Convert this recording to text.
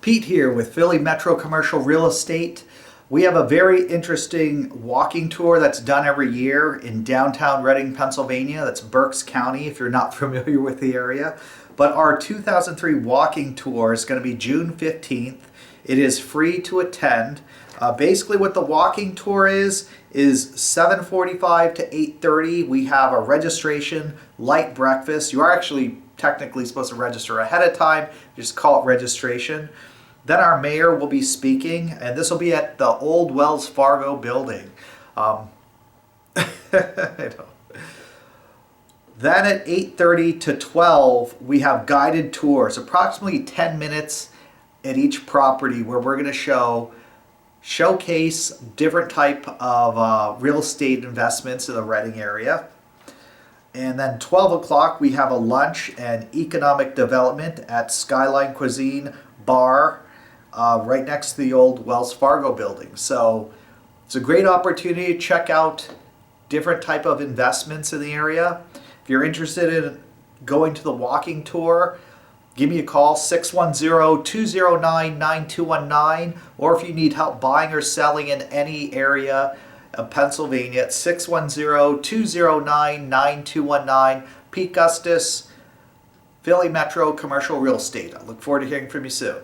Pete here with Philly Metro Commercial Real Estate. We have a very interesting walking tour that's done every year in downtown Reading, Pennsylvania. That's Berks County if you're not familiar with the area. But our 2003 walking tour is going to be June 15th. It is free to attend. Basically what the walking tour is 7:45 to 8:30. We have a registration, light breakfast. You are actually technically supposed to register ahead of time. Just call it registration. Then our mayor will be speaking, and this will be at the old Wells Fargo building. I know. Then at 8:30 to 12, we have guided tours, approximately 10 minutes at each property, where we're going to showcase different type of real estate investments in the Reading area. And then 12 o'clock, we have a lunch and economic development at Skyline Cuisine Bar, right next to the old Wells Fargo building. So it's a great opportunity to check out different type of investments in the area. If you're interested in going to the walking tour, give me a call, 610-209-9219, or if you need help buying or selling in any area of Pennsylvania, it's 610-209-9219. Pete Gustus, Philly Metro Commercial Real Estate. I look forward to hearing from you soon.